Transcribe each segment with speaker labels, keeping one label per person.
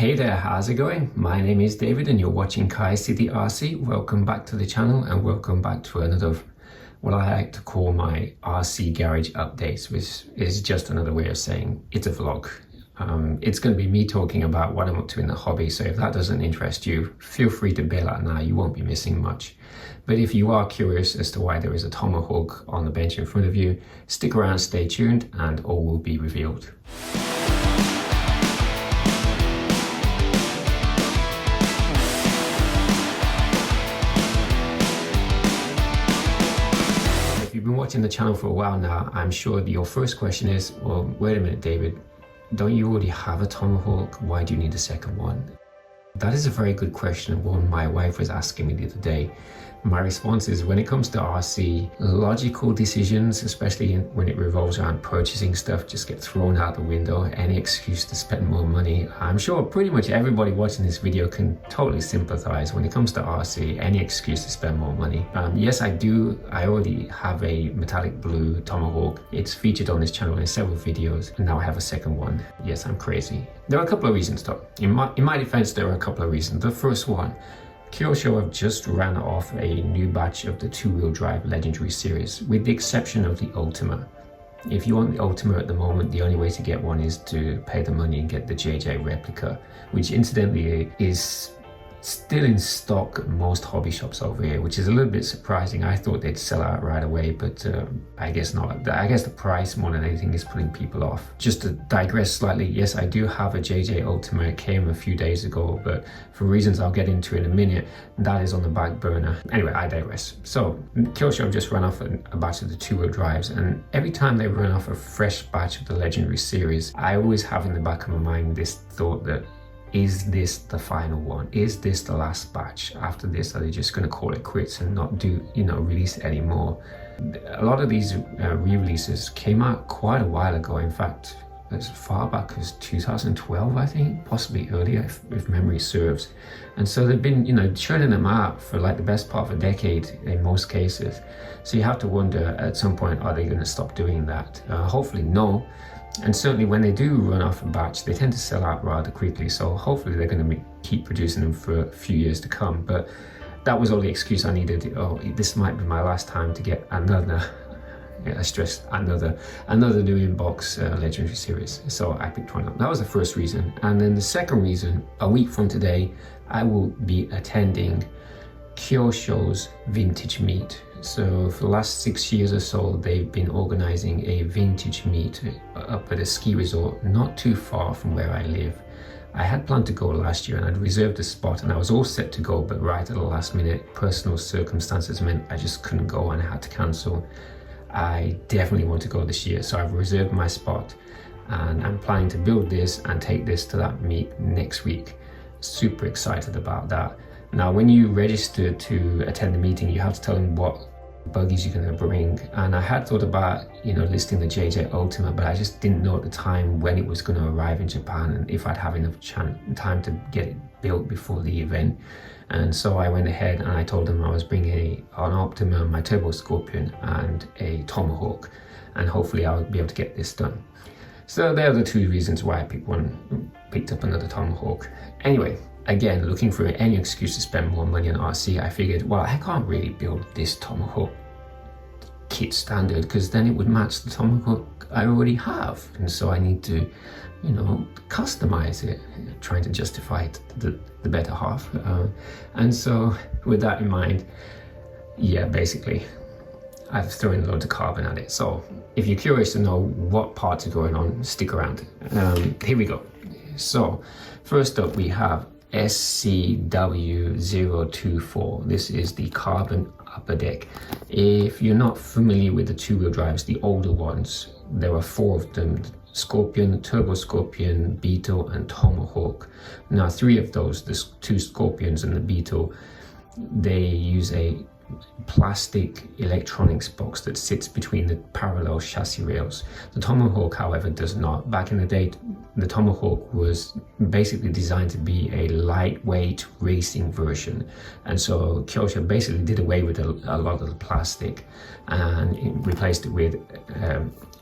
Speaker 1: Hey there, how's it going? My name is David and you're watching Kai City RC. Welcome back to the channel and welcome back to another, what I like to call my RC garage updates, which is just another way of saying it's a vlog. It's going to be me talking about what I'm up to in the hobby, so if that doesn't interest you, feel free to bail out now, you won't be missing much. But if you are curious as to why there is a Tomahawk on the bench in front of you, stick around, stay tuned, and all will be revealed. If you've been watching the channel for a while now, I'm sure that your first question is, well, wait a minute, David, don't you already have a Tomahawk? Why do you need a second one? That is a very good question, one my wife was asking me the other day. My response is, when it comes to RC, logical decisions, especially when it revolves around purchasing stuff, just get thrown out the window. Any excuse to spend more money. I'm sure pretty much everybody watching this video can totally sympathize when it comes to RC, any excuse to spend more money. Yes, I do. I already have a metallic blue Tomahawk. It's featured on this channel in several videos, and now I have a second one. Yes, I'm crazy. There are a couple of reasons though. In my defense, there are a couple of reasons. The first one, Kyosho have just ran off a new batch of the two-wheel drive Legendary series, with the exception of the Ultima. If you want the Ultima at the moment, the only way to get one is to pay the money and get the JJ replica, which incidentally is still in stock at most hobby shops over here, which is a little bit surprising. I thought they'd sell out right away, but I guess not. I guess the price more than anything is putting people off. Just to digress slightly, yes, I do have a JJ Ultima. It came a few days ago, but for reasons I'll get into in a minute, that is on the back burner. Anyway, I digress. So Kyosho have just run off a batch of the two-wheel drives, and every time they run off a fresh batch of the Legendary series, I always have in the back of my mind this thought that, is this the final one? Is this the last batch? After this, are they just going to call it quits and not do, release it anymore? A lot of these re-releases came out quite a while ago. In fact, as far back as 2012, I think, possibly earlier, if memory serves. And so they've been, churning them out for like the best part of a decade in most cases. So you have to wonder, at some point, are they going to stop doing that? Hopefully no. And certainly when they do run off a batch, they tend to sell out rather quickly. So hopefully they're going to keep producing them for a few years to come. But that was all the excuse I needed. Oh, this might be my last time to get another, I stress another new inbox Legendary series. So I picked one up. That was the first reason. And then the second reason, a week from today, I will be attending Kyosho's vintage meet. So for the last 6 years or so, they've been organizing a vintage meet up at a ski resort not too far from where I live. I had planned to go last year and I'd reserved a spot and I was all set to go, but right at the last minute, personal circumstances meant I just couldn't go and I had to cancel. I definitely want to go this year, so I've reserved my spot and I'm planning to build this and take this to that meet next week. Super excited about that. Now, when you register to attend the meeting, you have to tell them what buggies you're going to bring. And I had thought about, listing the JJ Ultima, but I just didn't know at the time when it was going to arrive in Japan and if I'd have enough time to get it built before the event. And so I went ahead and I told them I was bringing an Optima, my Turbo Scorpion, and a Tomahawk. And hopefully I'll be able to get this done. So there are the two reasons why I picked up another Tomahawk. Anyway, again, looking for any excuse to spend more money on RC, I figured, well, I can't really build this Tomahawk kit standard because then it would match the Tomahawk I already have. And so I need to, customize it, trying to justify it to the better half. And so with that in mind, yeah, basically, I've thrown loads of carbon at it. So if you're curious to know what parts are going on, stick around. Here we go. So first up, we have SCW024. This is the carbon upper deck. If you're not familiar with the two-wheel drives, the older ones, there are 4 of them: Scorpion, Turbo Scorpion, Beetle, and Tomahawk. Now 3 of those, the 2 Scorpions and the Beetle, they use a plastic electronics box that sits between the parallel chassis rails. The Tomahawk, however, does not. Back in the day, the Tomahawk was basically designed to be a lightweight racing version, and so Kyosho basically did away with a lot of the plastic and replaced it with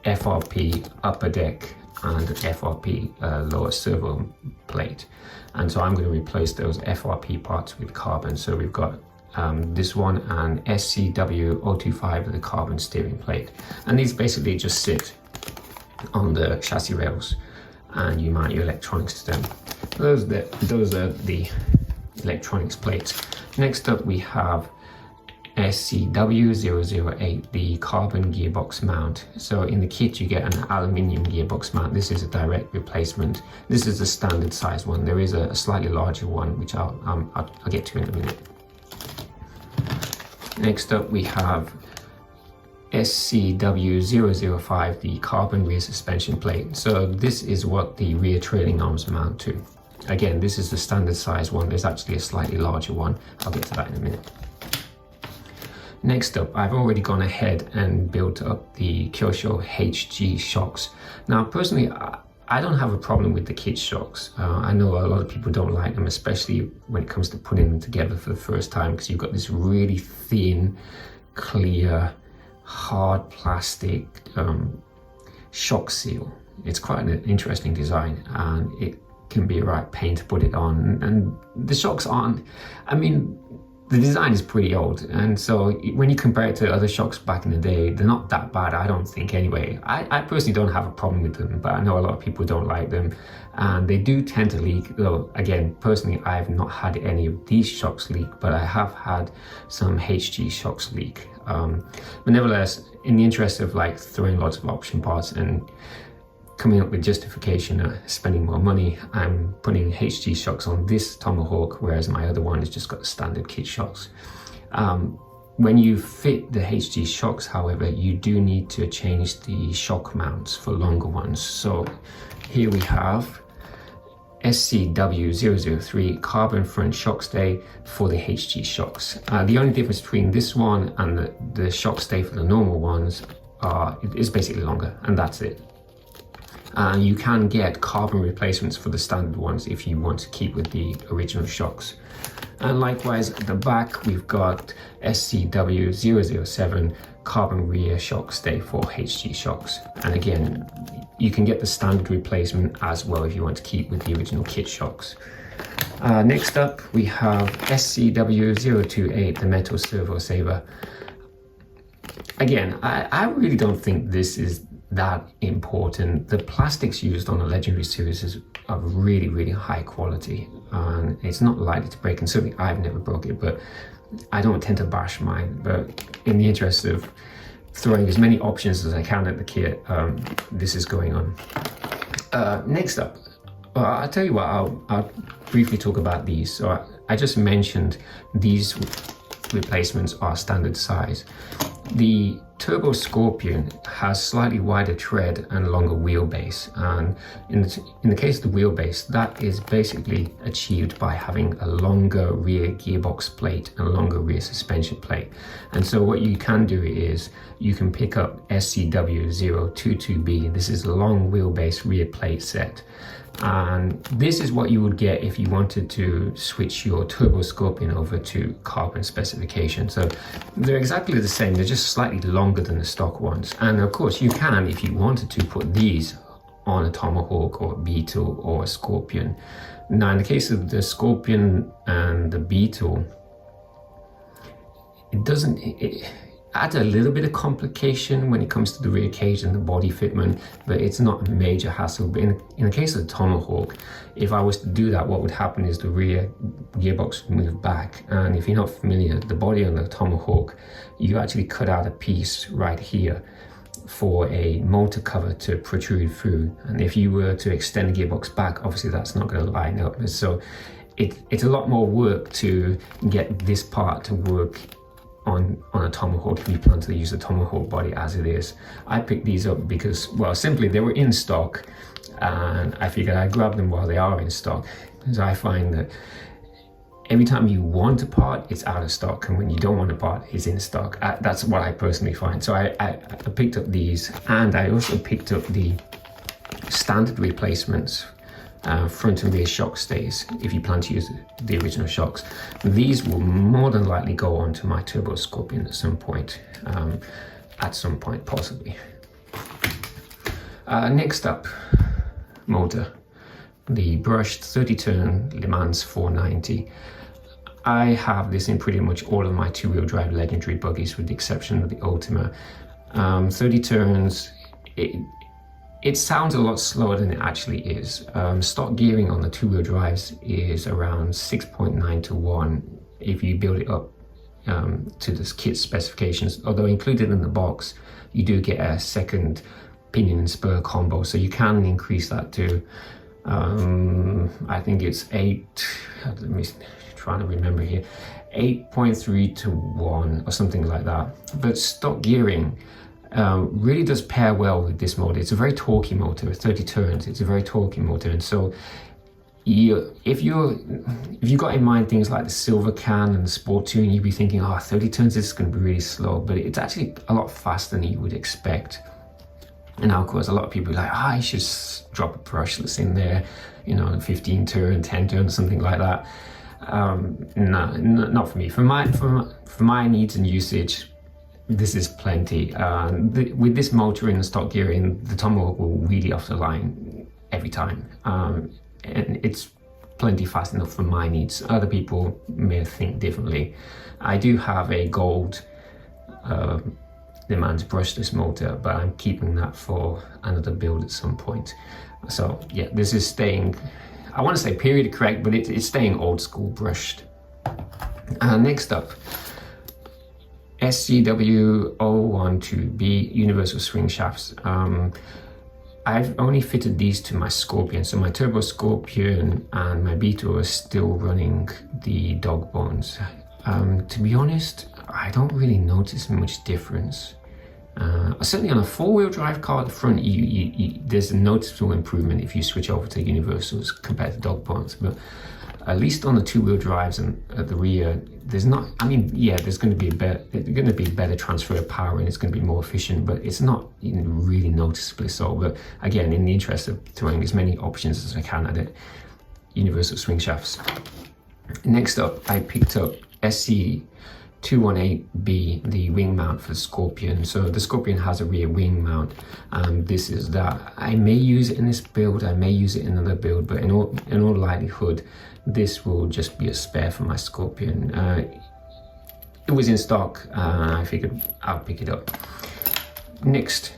Speaker 1: FRP upper deck and FRP lower servo plate. And so I'm going to replace those FRP parts with carbon. So we've got this one and SCW025 with a carbon steering plate, and these basically just sit on the chassis rails and you mount your electronics to them. Those are the electronics plates. Next up we have SCW008, the carbon gearbox mount. So in the kit you get an aluminium gearbox mount. This is a direct replacement. This is the standard size one. There is a slightly larger one which I'll get to in a minute. Next up we have SCW005, the carbon rear suspension plate. So this is what the rear trailing arms mount to. Again, this is the standard size one. There's actually a slightly larger one. I'll get to that in a minute. Next up, I've already gone ahead and built up the Kyosho HG shocks. Now personally, I don't have a problem with the kit shocks. I know a lot of people don't like them, especially when it comes to putting them together for the first time, because you've got this really thin, clear, hard plastic shock seal. It's quite an interesting design, and it can be a right pain to put it on. And the shocks aren't, I mean, the design is pretty old, and so when you compare it to other shocks back in the day, they're not that bad, I don't think anyway. I personally don't have a problem with them, but I know a lot of people don't like them, and they do tend to leak. Though again, personally, I have not had any of these shocks leak, but I have had some HG shocks leak. But nevertheless, in the interest of like throwing lots of option parts and coming up with justification, spending more money, I'm putting HG shocks on this Tomahawk, whereas my other one has just got the standard kit shocks. When you fit the HG shocks, however, you do need to change the shock mounts for longer ones. So here we have SCW003 carbon front shock stay for the HG shocks. The only difference between this one and the shock stay for the normal ones is basically longer, and that's it. You can get carbon replacements for the standard ones if you want to keep with the original shocks. And likewise at the back we've got SCW007 carbon rear shock stay for HG shocks. And again, you can get the standard replacement as well if you want to keep with the original kit shocks. Next up we have SCW028, the metal servo saver. Again, I really don't think this is that important. The plastics used on the Legendary series are really, really high quality, and it's not likely to break, and certainly I've never broke it, but I don't tend to bash mine. But in the interest of throwing as many options as I can at the kit, this is going on. Next up, I'll tell you what, I'll briefly talk about these. So I just mentioned these replacements are standard size. The Turbo Scorpion has slightly wider tread and longer wheelbase, and in the case of the wheelbase, that is basically achieved by having a longer rear gearbox plate and a longer rear suspension plate. And so what you can do is you can pick up SCW022B. This is a long wheelbase rear plate set, and this is what you would get if you wanted to switch your Turbo Scorpion over to carbon specification. So they're exactly the same, they're just slightly longer than the stock ones. And of course you can, if you wanted to, put these on a Tomahawk or a Beetle or a Scorpion. Now in the case of the Scorpion and the Beetle, it adds a little bit of complication when it comes to the rear cage and the body fitment, but it's not a major hassle. But in the case of the Tomahawk, if I was to do that, what would happen is the rear gearbox would move back. And if you're not familiar, the body on the Tomahawk, you actually cut out a piece right here for a motor cover to protrude through. And if you were to extend the gearbox back, obviously that's not going to line up. So it's a lot more work to get this part to work on a Tomahawk if you plan to use the Tomahawk body as it is. I picked these up because, well, simply they were in stock, and I figured I'd grab them while they are in stock, because I find that every time you want a part, it's out of stock, and when you don't want a part, it's in stock. That's what I personally find. So I picked up these, and I also picked up the standard replacements, front and rear shock stays, if you plan to use the original shocks. These will more than likely go onto my Turbo Scorpion at some point, possibly. Next up, motor. The brushed 30-turn Le Mans 490. I have this in pretty much all of my two-wheel drive legendary buggies, with the exception of the Ultima. 30 turns, it sounds a lot slower than it actually is. Stock gearing on the two-wheel drives is around 6.9 to 1 if you build it up to this kit specifications. Although included in the box, you do get a second pinion and spur combo, so you can increase that to I think it's 8, let me try to remember here, 8.3 to 1 or something like that. But stock gearing really does pair well with this motor. It's a very torquey motor, 30 turns, it's a very torquey motor. And so if you got in mind things like the Silver Can and the Sport Touring, you'd be thinking, oh, 30 turns is going to be really slow, but it's actually a lot faster than you would expect. And now, of course, a lot of people are like, I should drop a brushless in there, 15 turn, 10 turn, something like that. No, not for me. For my needs and usage, this is plenty. With this motor in the stock gearing, the Tomahawk will wheelie off the line every time. And it's plenty fast enough for my needs. Other people may think differently. I do have a gold Le Mans brushless motor, but I'm keeping that for another build at some point. So yeah, this is staying, I want to say period correct, but it's staying old school brushed. Next up, SCW012B universal swing shafts. I've only fitted these to my Scorpion, so my Turbo Scorpion and my Beetle are still running the dog bones. To be honest, I don't really notice much difference. Certainly on a four-wheel drive car at the front, there's a noticeable improvement if you switch over to universals compared to dog bones. But at least on the two-wheel drives and at the rear, there's not. I mean, yeah, there's going to be better transfer of power, and it's going to be more efficient. But it's not really noticeably so. But again, in the interest of throwing as many options as I can at it, universal swing shafts. Next up, I picked up SC218B, the wing mount for the Scorpion. So the Scorpion has a rear wing mount, and this is that. I may use it in this build, I may use it in another build, but in all likelihood, this will just be a spare for my Scorpion. It was in stock, I figured I'll pick it up. Next,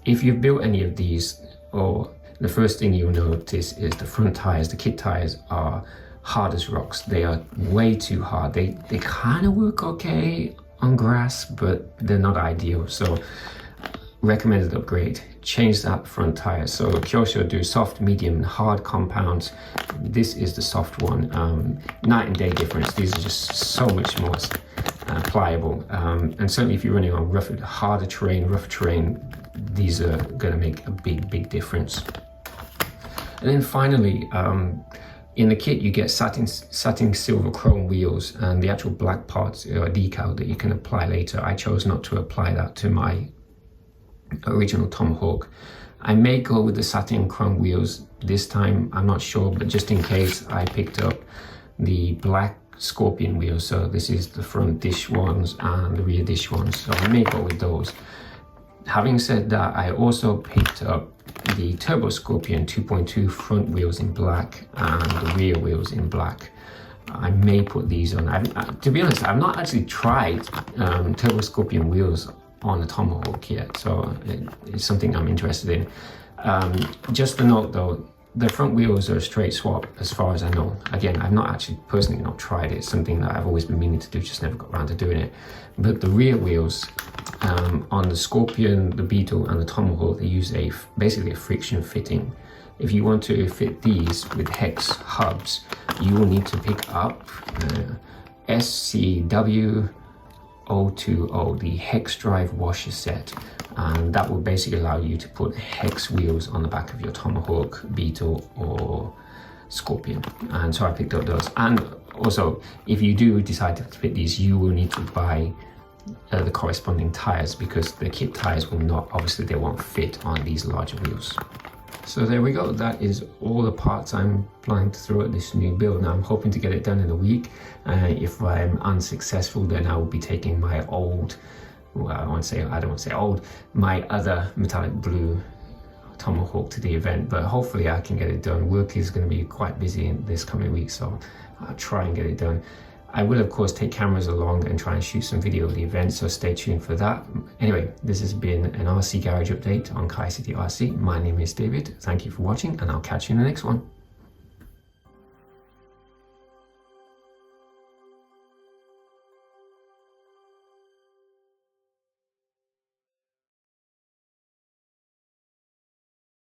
Speaker 1: if you've built any of these, the first thing you'll notice is the front tires, the kit tires are hard as rocks. They are way too hard. They kind of work okay on grass, but they're not ideal. So recommended upgrade, change that front tire. So Kyosho do soft, medium, and hard compounds. This is the soft one. Night and day difference. These are just so much more pliable. And certainly if you're running on rougher terrain, these are gonna make a big difference. And then finally, in the kit, you get satin silver chrome wheels, and the actual black parts are a decal that you can apply later. I chose not to apply that to my original Tomahawk. I may go with the satin chrome wheels this time, I'm not sure, but just in case, I picked up the black Scorpion wheels. So this is the front dish ones and the rear dish ones, so I may go with those. Having said that, I also picked up the Turbo Scorpion 2.2 front wheels in black and the rear wheels in black. I may put these on. To be honest, I've not actually tried Turbo Scorpion wheels on a Tomahawk yet, so it's something I'm interested in. Just a note though, the front wheels are a straight swap as far as I know. Again, I've not actually personally not tried it. It's something that I've always been meaning to do, just never got around to doing it. But the rear wheels on the Scorpion, the Beetle, and the Tomahawk, they use basically a friction fitting. If you want to fit these with hex hubs, you will need to pick up SCW020, the hex drive washer set. And that will basically allow you to put hex wheels on the back of your Tomahawk, Beetle, or Scorpion. And so I picked up those. And Also, if you do decide to fit these, you will need to buy the corresponding tires, because the kit tires will not, obviously they won't fit on these larger wheels. So there we go, that is all the parts I'm planning to throw at this new build. Now I'm hoping to get it done in a week. If I'm unsuccessful, then I will be taking my old, well, I don't want to say old, my other metallic blue Tomahawk to the event, but hopefully I can get it done. Work is going to be quite busy in this coming week, so I'll try and get it done. I will of course take cameras along and try and shoot some video of the event, so stay tuned for that. Anyway, this has been an RC Garage update on Kai City RC. My name is David, thank you for watching, and I'll catch you in the next one.